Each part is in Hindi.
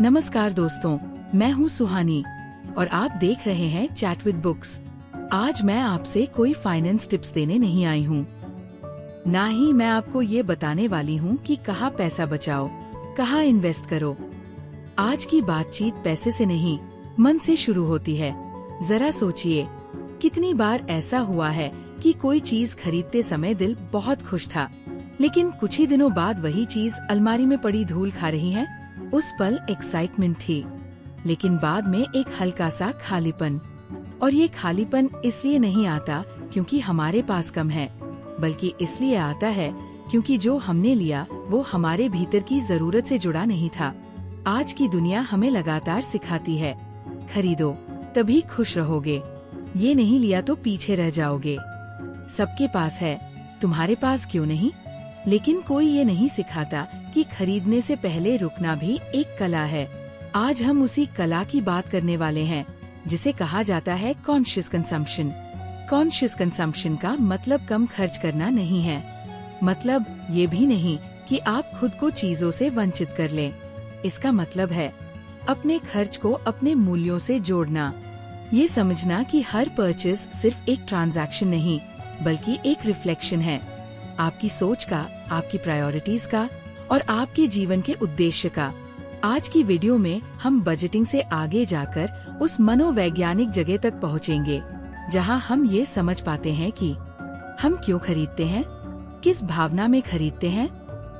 नमस्कार दोस्तों, मैं हूँ सुहानी और आप देख रहे हैं चैट विद बुक्स। आज मैं आपसे कोई फाइनेंस टिप्स देने नहीं आई हूँ, ना ही मैं आपको ये बताने वाली हूँ कि कहाँ पैसा बचाओ, कहाँ इन्वेस्ट करो। आज की बातचीत पैसे से नहीं, मन से शुरू होती है। जरा सोचिए, कितनी बार ऐसा हुआ है कि कोई चीज खरीदते समय दिल बहुत खुश था, लेकिन कुछ ही दिनों बाद वही चीज अलमारी में पड़ी धूल खा रही है। उस पल एक्साइटमेंट थी, लेकिन बाद में एक हल्का सा खालीपन। और ये खालीपन इसलिए नहीं आता क्योंकि हमारे पास कम है, बल्कि इसलिए आता है क्योंकि जो हमने लिया वो हमारे भीतर की जरूरत से जुड़ा नहीं था। आज की दुनिया हमें लगातार सिखाती है, खरीदो तभी खुश रहोगे, ये नहीं लिया तो पीछे रह जाओगे। सबके पास है, तुम्हारे पास क्यों नहीं? लेकिन कोई ये नहीं सिखाता कि खरीदने से पहले रुकना भी एक कला है। आज हम उसी कला की बात करने वाले हैं, जिसे कहा जाता है कॉन्शियस कंजम्पशन। कॉन्शियस कंजम्पशन का मतलब कम खर्च करना नहीं है, मतलब ये भी नहीं कि आप खुद को चीजों से वंचित कर लें। इसका मतलब है अपने खर्च को अपने मूल्यों से जोड़ना। ये समझना कि हर परचेज सिर्फ एक ट्रांजैक्शन नहीं, बल्कि एक रिफ्लेक्शन है आपकी सोच का, आपकी प्रायोरिटीज का और आपके जीवन के उद्देश्य का। आज की वीडियो में हम बजटिंग से आगे जाकर उस मनोवैज्ञानिक जगह तक पहुंचेंगे, जहां हम ये समझ पाते हैं कि हम क्यों खरीदते हैं, किस भावना में खरीदते हैं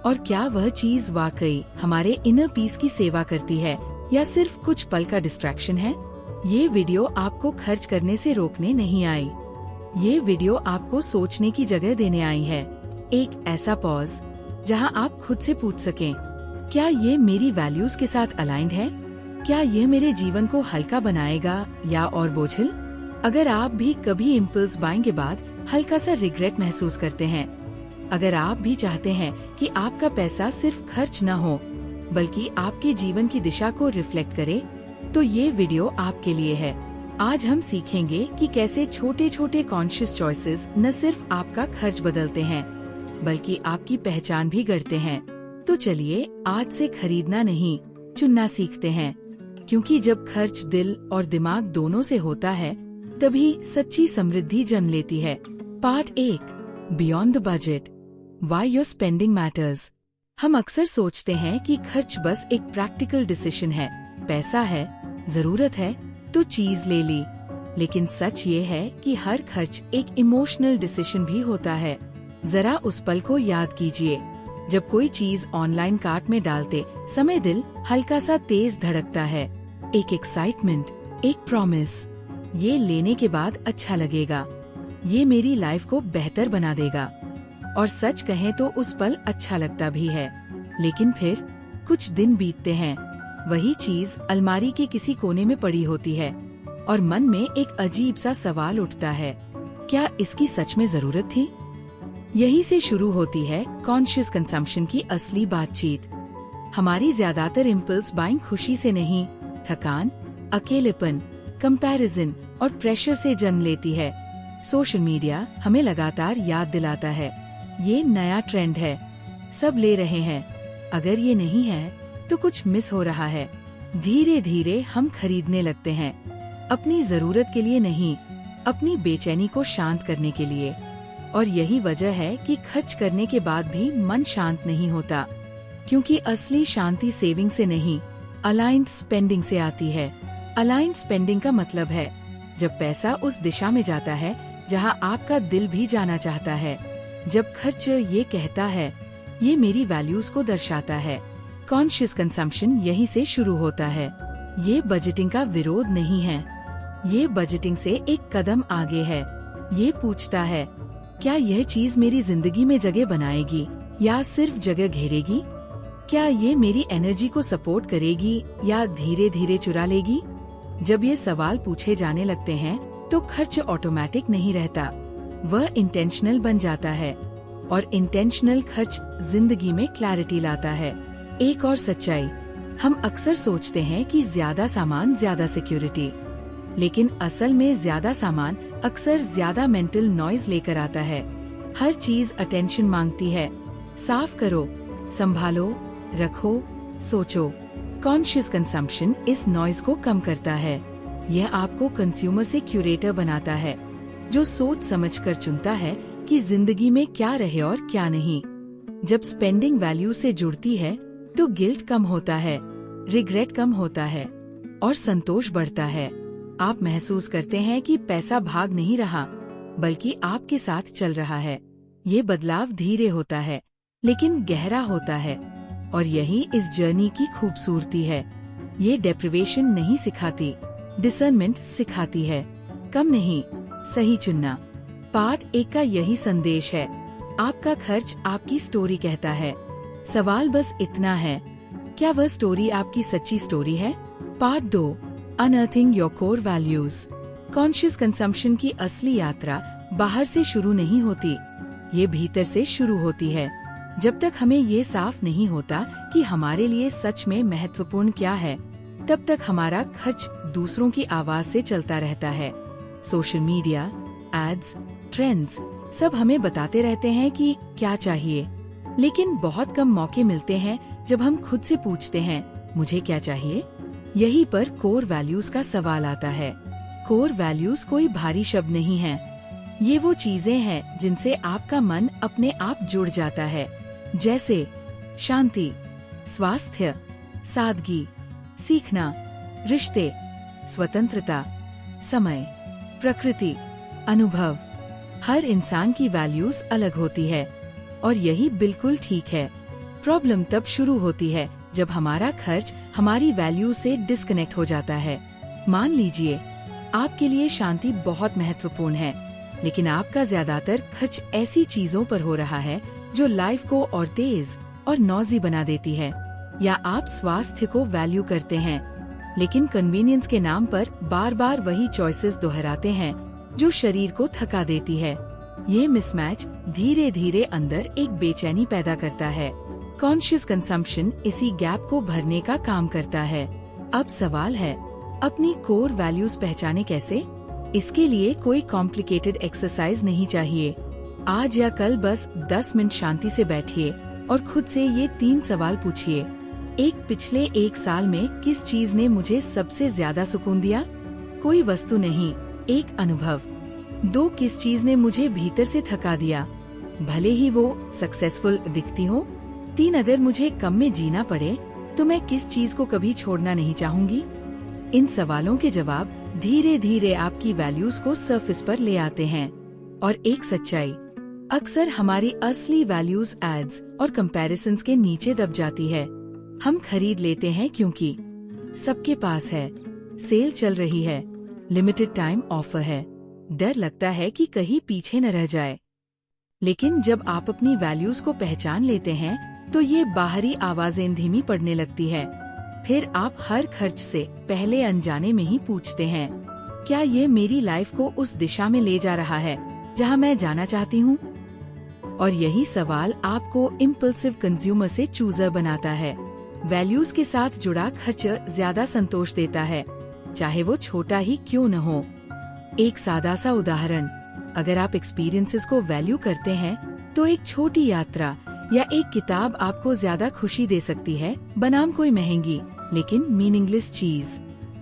और क्या वह चीज वाकई हमारे इनर पीस की सेवा करती है या सिर्फ कुछ पल का डिस्ट्रैक्शन है। ये वीडियो आपको खर्च करने से रोकने नहीं आई, ये वीडियो आपको सोचने की जगह देने आई है। एक ऐसा पॉज जहां आप खुद से पूछ सकें, क्या ये मेरी वैल्यूज के साथ अलाइंड है? क्या ये मेरे जीवन को हल्का बनाएगा या और बोझिल? अगर आप भी कभी इम्पल्स बाइंग के बाद हल्का सा रिग्रेट महसूस करते हैं, अगर आप भी चाहते हैं कि आपका पैसा सिर्फ खर्च न हो बल्कि आपके जीवन की दिशा को रिफ्लेक्ट करे, तो ये वीडियो आपके लिए है। आज हम सीखेंगे कि कैसे छोटे छोटे कॉन्शियस चॉइसेस न सिर्फ आपका खर्च बदलते हैं, बल्कि आपकी पहचान भी गढ़ते हैं। तो चलिए आज से खरीदना नहीं, चुनना सीखते हैं, क्योंकि जब खर्च दिल और दिमाग दोनों से होता है, तभी सच्ची समृद्धि जन्म लेती है। Part 1, beyond the budget, why your spending matters. हम अक्सर सोचते हैं कि खर्च बस एक प्रैक्टिकल डिसीजन है, पैसा है, जरूरत है तो चीज ले ली। लेकिन सच ये है कि हर खर्च एक इमोशनल डिसीजन भी होता है। जरा उस पल को याद कीजिए, जब कोई चीज ऑनलाइन कार्ट में डालते समय दिल हल्का सा तेज धड़कता है। एक एक्साइटमेंट, एक प्रॉमिस, ये लेने के बाद अच्छा लगेगा, ये मेरी लाइफ को बेहतर बना देगा। और सच कहें तो उस पल अच्छा लगता भी है, लेकिन फिर कुछ दिन बीतते हैं, वही चीज अलमारी के किसी कोने में पड़ी होती है और मन में एक अजीब सा सवाल उठता है, क्या इसकी सच में जरूरत थी? यही से शुरू होती है कॉन्शियस कंजम्पशन की असली बातचीत। हमारी ज्यादातर इम्पल्स बाइंग खुशी से नहीं, थकान, अकेलेपन, कंपैरिजन और प्रेशर से जन्म लेती है। सोशल मीडिया हमें लगातार याद दिलाता है, ये नया ट्रेंड है, सब ले रहे हैं, अगर ये नहीं है तो कुछ मिस हो रहा है। धीरे धीरे हम खरीदने लगते हैं, अपनी जरूरत के लिए नहीं, अपनी बेचैनी को शांत करने के लिए। और यही वजह है कि खर्च करने के बाद भी मन शांत नहीं होता, क्योंकि असली शांति सेविंग से नहीं, अलाइंड स्पेंडिंग से आती है। अलाइंड स्पेंडिंग का मतलब है जब पैसा उस दिशा में जाता है जहां आपका दिल भी जाना चाहता है, जब खर्च ये कहता है, ये मेरी वैल्यूज को दर्शाता है। कॉन्शियस कंजम्पशन यहीं से शुरू होता है। ये बजटिंग का विरोध नहीं है, ये बजटिंग से एक कदम आगे है। ये पूछता है, क्या यह चीज मेरी जिंदगी में जगह बनाएगी या सिर्फ जगह घेरेगी? क्या ये मेरी एनर्जी को सपोर्ट करेगी या धीरे धीरे चुरा लेगी? जब ये सवाल पूछे जाने लगते हैं, तो खर्च ऑटोमेटिक नहीं रहता, वह इंटेंशनल बन जाता है। और इंटेंशनल खर्च जिंदगी में क्लैरिटी लाता है। एक और सच्चाई, हम अक्सर सोचते हैं कि ज्यादा सामान ज्यादा सिक्योरिटी, लेकिन असल में ज्यादा सामान अक्सर ज्यादा मेंटल नॉइज लेकर आता है। हर चीज अटेंशन मांगती है, साफ करो, संभालो, रखो, सोचो। कॉन्शियस कंजम्पशन इस नॉइज को कम करता है। यह आपको कंज्यूमर से क्यूरेटर बनाता है, जो सोच समझकर चुनता है कि जिंदगी में क्या रहे और क्या नहीं। जब स्पेंडिंग वैल्यू से जुड़ती है तो गिल्ट कम होता है, रिग्रेट कम होता है और संतोष बढ़ता है। आप महसूस करते हैं कि पैसा भाग नहीं रहा, बल्कि आपके साथ चल रहा है। ये बदलाव धीरे होता है, लेकिन गहरा होता है, और यही इस जर्नी की खूबसूरती है। ये डेप्रिवेशन नहीं सिखाती, डिसर्नमेंट सिखाती है। कम नहीं, सही चुनना। पार्ट 1 का यही संदेश है। आपका खर्च आपकी स्टोरी कहता है। सवाल बस इतना है, क्या वह स्टोरी आपकी सच्ची स्टोरी है? Part 2, unearthing your core values. Conscious consumption की असली यात्रा बाहर से शुरू नहीं होती, ये भीतर से शुरू होती है। जब तक हमें ये साफ नहीं होता कि हमारे लिए सच में महत्वपूर्ण क्या है, तब तक हमारा खर्च दूसरों की आवाज से चलता रहता है। सोशल मीडिया, एड्स, ट्रेंड्स सब हमें बताते रहते हैं कि क्या चाहिए, लेकिन बहुत कम मौके मिलते हैं जब हम खुद से पूछते हैं, मुझे क्या चाहिए? यहीं पर कोर वैल्यूज का सवाल आता है। कोर वैल्यूज कोई भारी शब्द नहीं है, ये वो चीजें हैं जिनसे आपका मन अपने आप जुड़ जाता है, जैसे शांति, स्वास्थ्य, सादगी, सीखना, रिश्ते, स्वतंत्रता, समय, प्रकृति, अनुभव। हर इंसान की वैल्यूज अलग होती है, और यही बिल्कुल ठीक है। प्रॉब्लम तब शुरू होती है जब हमारा खर्च हमारी वैल्यू से डिस्कनेक्ट हो जाता है। मान लीजिए आपके लिए शांति बहुत महत्वपूर्ण है, लेकिन आपका ज्यादातर खर्च ऐसी चीजों पर हो रहा है जो लाइफ को और तेज और नॉजी बना देती है। या आप स्वास्थ्य को वैल्यू करते हैं, लेकिन कन्वीनियंस के नाम पर बार बार वही चॉइसेस दोहराते हैं जो शरीर को थका देती है। ये मिसमैच धीरे धीरे अंदर एक बेचैनी पैदा करता है। कॉन्शियस कंजम्पशन इसी गैप को भरने का काम करता है। अब सवाल है, अपनी कोर वैल्यूज पहचाने कैसे? इसके लिए कोई कॉम्प्लिकेटेड एक्सरसाइज नहीं चाहिए। आज या कल बस 10 मिनट शांति से बैठिए और खुद से ये 3 सवाल पूछिए। पिछले 1 साल में किस चीज ने मुझे सबसे ज्यादा सुकून दिया? कोई वस्तु नहीं, एक अनुभव। 2, किस चीज ने मुझे भीतर से थका दिया, भले ही वो सक्सेसफुल दिखती हो? 3, अगर मुझे कम में जीना पड़े तो मैं किस चीज को कभी छोड़ना नहीं चाहूंगी? इन सवालों के जवाब धीरे धीरे आपकी वैल्यूज को सरफेस पर ले आते हैं। और एक सच्चाई, अक्सर हमारी असली वैल्यूज एड्स और कंपैरिजन्स के नीचे दब जाती है। हम खरीद लेते हैं क्योंकि सबके पास है, सेल चल रही है, लिमिटेड टाइम ऑफर है, डर लगता है कि कहीं पीछे न रह जाए। लेकिन जब आप अपनी वैल्यूज को पहचान लेते हैं तो ये बाहरी आवाजें धीमी पड़ने लगती है। फिर आप हर खर्च से पहले अनजाने में ही पूछते हैं, क्या ये मेरी लाइफ को उस दिशा में ले जा रहा है जहां मैं जाना चाहती हूँ? और यही सवाल आपको इम्पल्सिव कंज्यूमर से चूजर बनाता है। वैल्यूज के साथ जुड़ा खर्च ज्यादा संतोष देता है, चाहे वो छोटा ही क्यों न हो। एक सादा सा उदाहरण, अगर आप एक्सपीरियंसेस को वैल्यू करते हैं तो एक छोटी यात्रा या एक किताब आपको ज्यादा खुशी दे सकती है बनाम कोई महंगी लेकिन मीनिंगलेस चीज।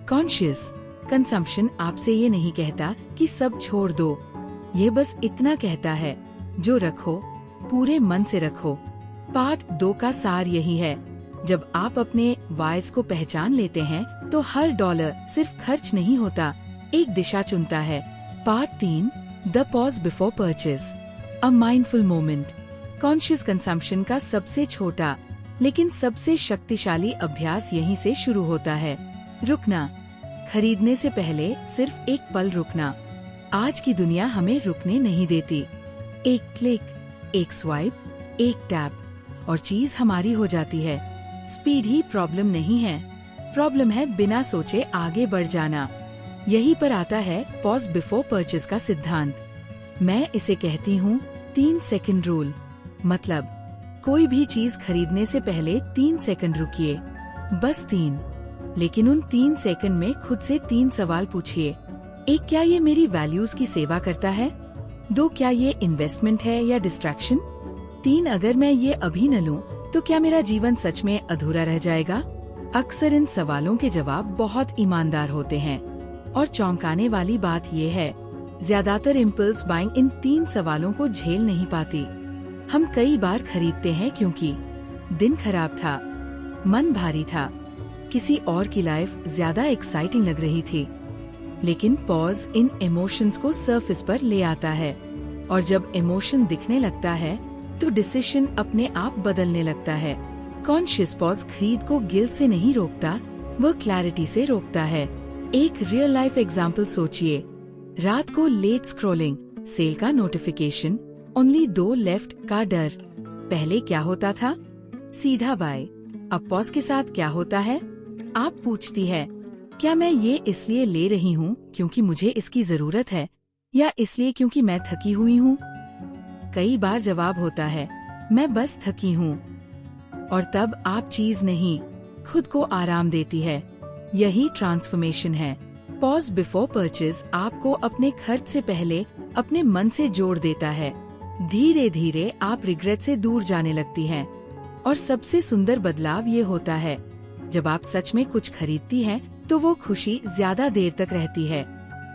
कॉन्शियस कंजम्पशन आपसे ये नहीं कहता कि सब छोड़ दो, ये बस इतना कहता है, जो रखो पूरे मन से रखो। पार्ट 2 का सार यही है, जब आप अपने वाइज को पहचान लेते हैं तो हर डॉलर सिर्फ खर्च नहीं होता, एक दिशा चुनता है। Part 3, the pause before purchase, a mindful moment. Conscious consumption का सबसे छोटा लेकिन सबसे शक्तिशाली अभ्यास यहीं से शुरू होता है। रुकना, खरीदने से पहले सिर्फ एक पल रुकना। आज की दुनिया हमें रुकने नहीं देती। एक क्लिक, एक स्वाइप, एक टैप और चीज हमारी हो जाती है। स्पीड ही प्रॉब्लम नहीं है, प्रॉब्लम है बिना सोचे आगे बढ़ जाना। यहीं पर आता है पॉज बिफोर परचेज का सिद्धांत। मैं इसे कहती हूँ 3 सेकंड रूल। मतलब कोई भी चीज खरीदने से पहले 3 सेकंड रुकिए, बस 3। लेकिन उन 3 सेकंड में खुद से 3 सवाल पूछिए। 1, क्या ये मेरी वैल्यूज की सेवा करता है? 2, क्या ये इन्वेस्टमेंट है या डिस्ट्रैक्शन? 3, अगर मैं ये अभी न लूं तो क्या मेरा जीवन सच में अधूरा रह जाएगा? अक्सर इन सवालों के जवाब बहुत ईमानदार होते हैं और चौंकाने वाली बात यह है, ज्यादातर इम्पल्स बाइंग इन 3 सवालों को झेल नहीं पाती। हम कई बार खरीदते हैं क्योंकि दिन खराब था, मन भारी था, किसी और की लाइफ ज्यादा एक्साइटिंग लग रही थी। लेकिन पॉज इन इमोशंस को सरफेस पर ले आता है और जब इमोशन दिखने लगता है तो डिसीजन अपने आप बदलने लगता है। कॉन्शियस पॉज खरीद को गिल्ट से नहीं रोकता, वह क्लैरिटी से रोकता है। एक रियल लाइफ एग्जाम्पल सोचिए। रात को लेट स्क्रॉलिंग, सेल का नोटिफिकेशन, ओनली 2 लेफ्ट का डर। पहले क्या होता था? सीधा बाय। अब पॉज के साथ क्या होता है? आप पूछती है, क्या मैं ये इसलिए ले रही हूँ क्योंकि मुझे इसकी जरूरत है या इसलिए क्योंकि मैं थकी हुई हूँ? कई बार जवाब होता है, मैं बस थकी हूँ। और तब आप चीज नहीं, खुद को आराम देती है। यही ट्रांसफॉर्मेशन है। पॉज बिफोर परचेज आपको अपने खर्च से पहले अपने मन से जोड़ देता है। धीरे धीरे आप रिग्रेट से दूर जाने लगती हैं। और सबसे सुंदर बदलाव ये होता है, जब आप सच में कुछ खरीदती हैं तो वो खुशी ज्यादा देर तक रहती है,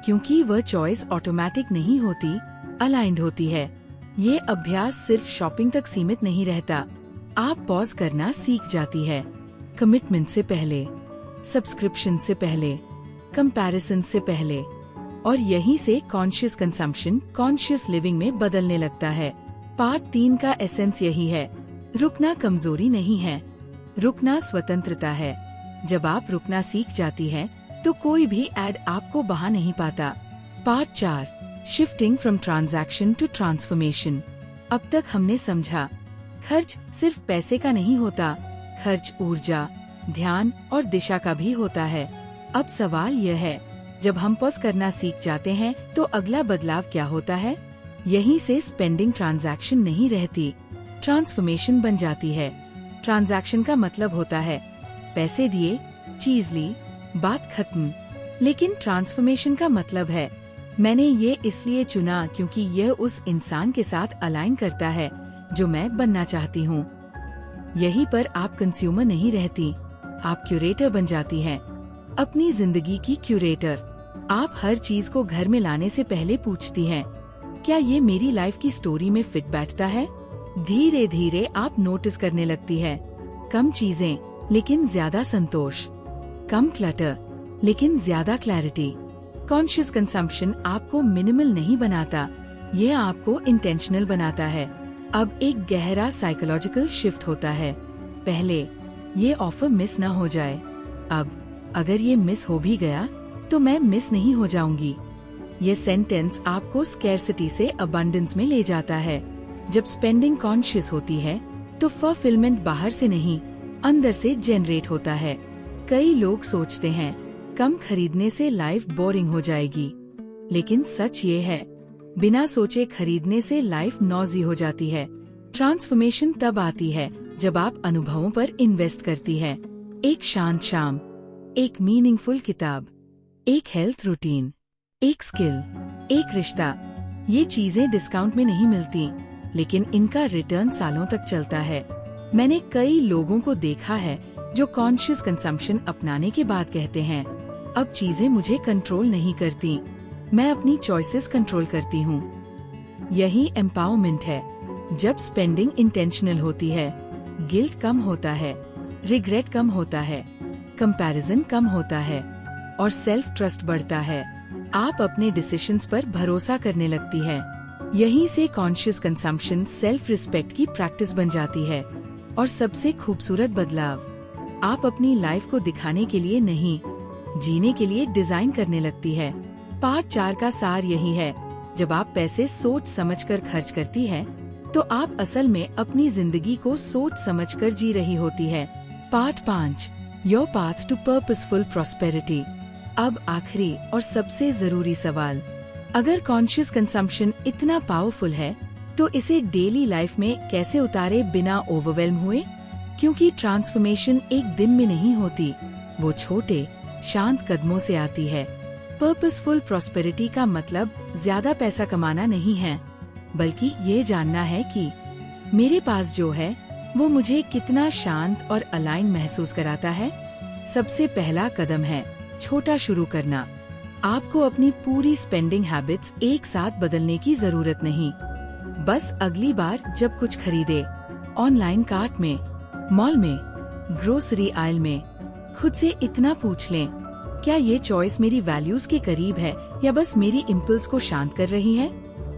क्योंकि वह चॉइस ऑटोमेटिक नहीं होती, अलाइंड होती है। ये अभ्यास सिर्फ शॉपिंग तक सीमित नहीं रहता, आप पॉज करना सीख जाती है। कमिटमेंट से पहले, सब्सक्रिप्शन से पहले, कंपैरिजन से पहले, और यहीं से कॉन्शियस कंजम्पशन कॉन्शियस लिविंग में बदलने लगता है। पार्ट 3 का एसेंस यही है, रुकना कमजोरी नहीं है, रुकना स्वतंत्रता है। जब आप रुकना सीख जाती हैं, तो कोई भी एड आपको बहा नहीं पाता। Part 4, shifting from transaction to transformation. अब तक हमने समझा, खर्च सिर्फ पैसे का नहीं होता, खर्च ऊर्जा, ध्यान और दिशा का भी होता है। अब सवाल यह है, जब हम पॉज करना सीख जाते हैं तो अगला बदलाव क्या होता है? यहीं से स्पेंडिंग ट्रांजैक्शन नहीं रहती, ट्रांसफॉर्मेशन बन जाती है। ट्रांजैक्शन का मतलब होता है पैसे दिए, चीज ली, बात खत्म। लेकिन ट्रांसफॉर्मेशन का मतलब है, मैंने ये इसलिए चुना क्योंकि यह उस इंसान के साथ अलाइन करता है जो मैं बनना चाहती हूँ। यहीं पर आप कंज्यूमर नहीं रहती, आप क्यूरेटर बन जाती हैं, अपनी जिंदगी की क्यूरेटर। आप हर चीज को घर में लाने से पहले पूछती हैं, क्या ये मेरी लाइफ की स्टोरी में फिट बैठता है? धीरे धीरे आप नोटिस करने लगती है, कम चीजें लेकिन ज्यादा संतोष, कम क्लटर लेकिन ज्यादा क्लैरिटी। कॉन्शियस कंजम्पशन आपको मिनिमल नहीं बनाता, ये आपको इंटेंशनल बनाता है। अब एक गहरा साइकोलॉजिकल शिफ्ट होता है। पहले, ये ऑफर मिस न हो जाए। अब, अगर ये मिस हो भी गया तो मैं मिस नहीं हो जाऊंगी। ये सेंटेंस आपको स्कैर्सिटी से अबंडेंस में ले जाता है। जब स्पेंडिंग कॉन्शियस होती है तो फुलफिलमेंट बाहर से नहीं, अंदर से जनरेट होता है। कई लोग सोचते हैं, कम खरीदने से लाइफ बोरिंग हो जाएगी, लेकिन सच ये है, बिना सोचे खरीदने से लाइफ नॉजी हो जाती है। ट्रांसफॉर्मेशन तब आती है जब आप अनुभवों पर इन्वेस्ट करती है। एक शांत शाम, एक मीनिंगफुल किताब, एक हेल्थ रूटीन, एक स्किल, एक रिश्ता। ये चीजें डिस्काउंट में नहीं मिलती, लेकिन इनका रिटर्न सालों तक चलता है। मैंने कई लोगों को देखा है जो कॉन्शियस कंजम्पशन अपनाने के बाद कहते हैं, अब चीजें मुझे कंट्रोल नहीं करती, मैं अपनी चॉइसेस कंट्रोल करती हूँ। यही एम्पावरमेंट है। जब स्पेंडिंग इंटेंशनल होती है, गिल्ट कम होता है, रिग्रेट कम होता है, कंपैरिजन कम होता है और सेल्फ ट्रस्ट बढ़ता है। आप अपने डिसीजंस पर भरोसा करने लगती है। यहीं से कॉन्शियस कंजम्पशन सेल्फ रिस्पेक्ट की प्रैक्टिस बन जाती है। और सबसे खूबसूरत बदलाव, आप अपनी लाइफ को दिखाने के लिए नहीं, जीने के लिए डिजाइन करने लगती है। पार्ट 4 का सार यही है, जब आप पैसे सोच समझकर खर्च करती है, तो आप असल में अपनी जिंदगी को सोच समझकर जी रही होती है। Part 5, your path to purposeful prosperity. अब आखिरी और सबसे जरूरी सवाल, अगर कॉन्शियस कंजम्पशन इतना पावरफुल है तो इसे डेली लाइफ में कैसे उतारे बिना ओवरवेल्म हुए? क्योंकि ट्रांसफॉर्मेशन एक दिन में नहीं होती, वो छोटे शांत कदमों से आती है। पर्पसफुल प्रॉस्पेरिटी का मतलब ज्यादा पैसा कमाना नहीं है, बल्कि ये जानना है कि मेरे पास जो है वो मुझे कितना शांत और अलाइन महसूस कराता है। सबसे पहला कदम है छोटा शुरू करना। आपको अपनी पूरी स्पेंडिंग हैबिट्स एक साथ बदलने की जरूरत नहीं। बस अगली बार जब कुछ खरीदे, ऑनलाइन कार्ट में, मॉल में, ग्रोसरी आयल में, खुद से इतना पूछ लें, क्या ये चॉइस मेरी वैल्यूज के करीब है या बस मेरी इम्पल्स को शांत कर रही है?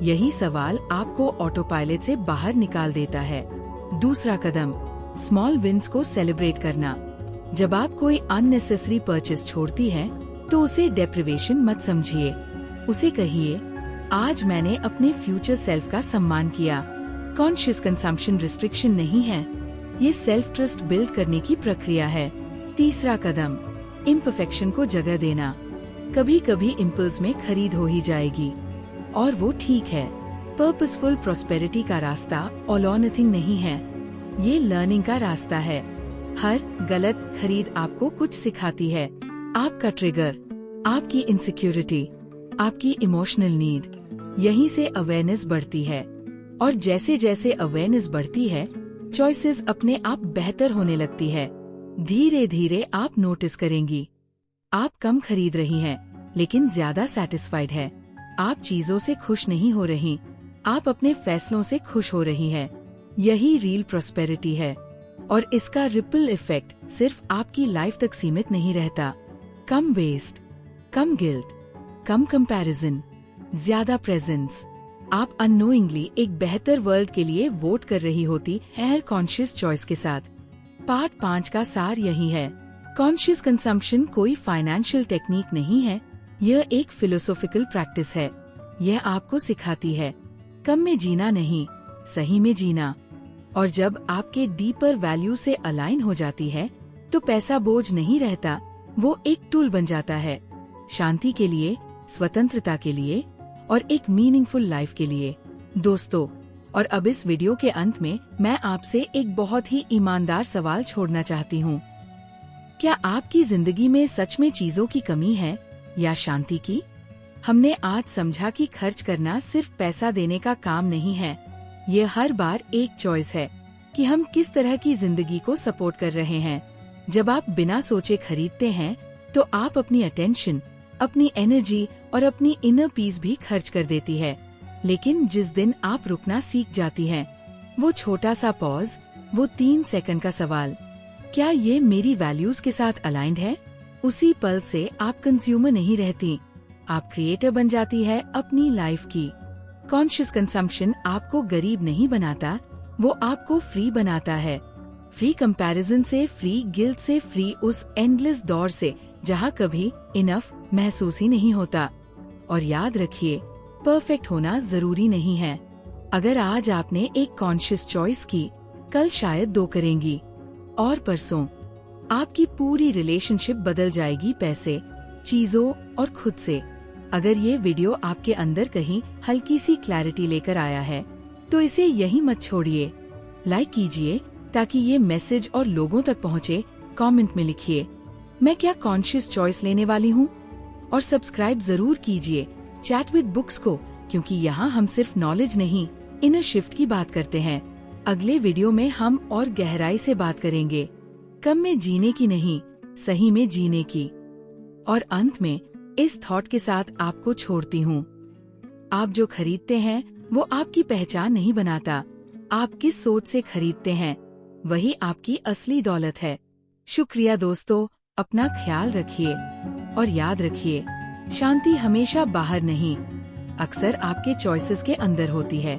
यही सवाल आपको ऑटो पायलट से बाहर निकाल देता है। दूसरा कदम, स्मॉल विंस को सेलिब्रेट करना। जब आप कोई अननेसेसरी परचेस छोड़ती हैं, तो उसे डेप्रिवेशन मत समझिए। उसे कहिए, आज मैंने अपने फ्यूचर सेल्फ का सम्मान किया। कॉन्शियस कंजम्पशन रिस्ट्रिक्शन नहीं है, ये सेल्फ ट्रस्ट बिल्ड करने की प्रक्रिया है। तीसरा कदम, इम्परफेक्शन को जगह देना। कभी कभी इम्पल्स में खरीद हो ही जाएगी और वो ठीक है। पर्पसफुल प्रॉस्पेरिटी का रास्ता ऑल और नथिंग नहीं है, ये लर्निंग का रास्ता है। हर गलत खरीद आपको कुछ सिखाती है। आपका ट्रिगर, आपकी इनसिक्योरिटी, आपकी इमोशनल नीड, यहीं से अवेयरनेस बढ़ती है। और जैसे जैसे अवेयरनेस बढ़ती है, चॉइसेस अपने आप बेहतर होने लगती है। धीरे धीरे आप नोटिस करेंगी, आप कम खरीद रही हैं, लेकिन ज्यादा सेटिस्फाइड है। आप चीजों से खुश नहीं हो रही, आप अपने फैसलों से खुश हो रही हैं। यही रियल प्रॉस्पेरिटी है। और इसका रिपल इफेक्ट सिर्फ आपकी लाइफ तक सीमित नहीं रहता। कम वेस्ट, कम गिल्ट, कम कंपैरिजन, ज्यादा प्रेजेंस। आप अननोइंगली एक बेहतर वर्ल्ड के लिए वोट कर रही होती है कॉन्शियस चॉइस के साथ। पार्ट 5 का सार यही है। कॉन्शियस कंजम्पशन कोई फाइनेंशियल टेक्निक नहीं है, यह एक फिलोसॉफिकल प्रैक्टिस है। यह आपको सिखाती है कम में जीना नहीं, सही में जीना। और जब आपके डीपर वैल्यू से अलाइन हो जाती है, तो पैसा बोझ नहीं रहता, वो एक टूल बन जाता है। शांति के लिए, स्वतंत्रता के लिए और एक मीनिंगफुल लाइफ के लिए। दोस्तों, और अब इस वीडियो के अंत में मैं आपसे एक बहुत ही ईमानदार सवाल छोड़ना चाहती हूँ। क्या आपकी जिंदगी में सच में चीजों की कमी है या शांति की? हमने आज समझा कि खर्च करना सिर्फ पैसा देने का काम नहीं है, ये हर बार एक चॉइस है कि हम किस तरह की जिंदगी को सपोर्ट कर रहे हैं। जब आप बिना सोचे खरीदते हैं, तो आप अपनी अटेंशन, अपनी एनर्जी और अपनी इनर पीस भी खर्च कर देती है। लेकिन जिस दिन आप रुकना सीख जाती हैं, वो छोटा सा पॉज, वो 3 सेकंड का सवाल, क्या ये मेरी वैल्यूज के साथ अलाइंड है? उसी पल से आप कंज्यूमर नहीं रहती, आप क्रिएटर बन जाती है अपनी लाइफ की। कॉन्शियस कंजम्पशन आपको गरीब नहीं बनाता, वो आपको फ्री बनाता है। फ्री कंपैरिजन से, फ्री गिल्ट से, फ्री उस एंडलेस दौर से जहाँ कभी इनफ महसूस ही नहीं होता। और याद रखिए, परफेक्ट होना जरूरी नहीं है। अगर आज आपने एक कॉन्शियस चॉइस की, कल शायद 2 करेंगी, और परसों आपकी पूरी रिलेशनशिप बदल जाएगी पैसे, चीजों और खुद से। अगर ये वीडियो आपके अंदर कहीं हल्की सी क्लैरिटी लेकर आया है, तो इसे यहीं मत छोड़िए। लाइक कीजिए ताकि ये मैसेज और लोगों तक पहुँचे। कमेंट में लिखिए, मैं क्या कॉन्शियस चॉइस लेने वाली हूँ? और सब्सक्राइब जरूर कीजिए चैट विद बुक्स को, क्योंकि यहाँ हम सिर्फ नॉलेज नहीं, इनर शिफ्ट की बात करते हैं। अगले वीडियो में हम और गहराई से बात करेंगे, कम में जीने की नहीं, सही में जीने की। और अंत में इस थॉट के साथ आपको छोड़ती हूँ, आप जो खरीदते हैं वो आपकी पहचान नहीं बनाता, आप किस सोच से खरीदते हैं वही आपकी असली दौलत है। शुक्रिया दोस्तों, अपना ख्याल रखिए और याद रखिए, शांति हमेशा बाहर नहीं, अक्सर आपके चॉइसेस के अंदर होती है।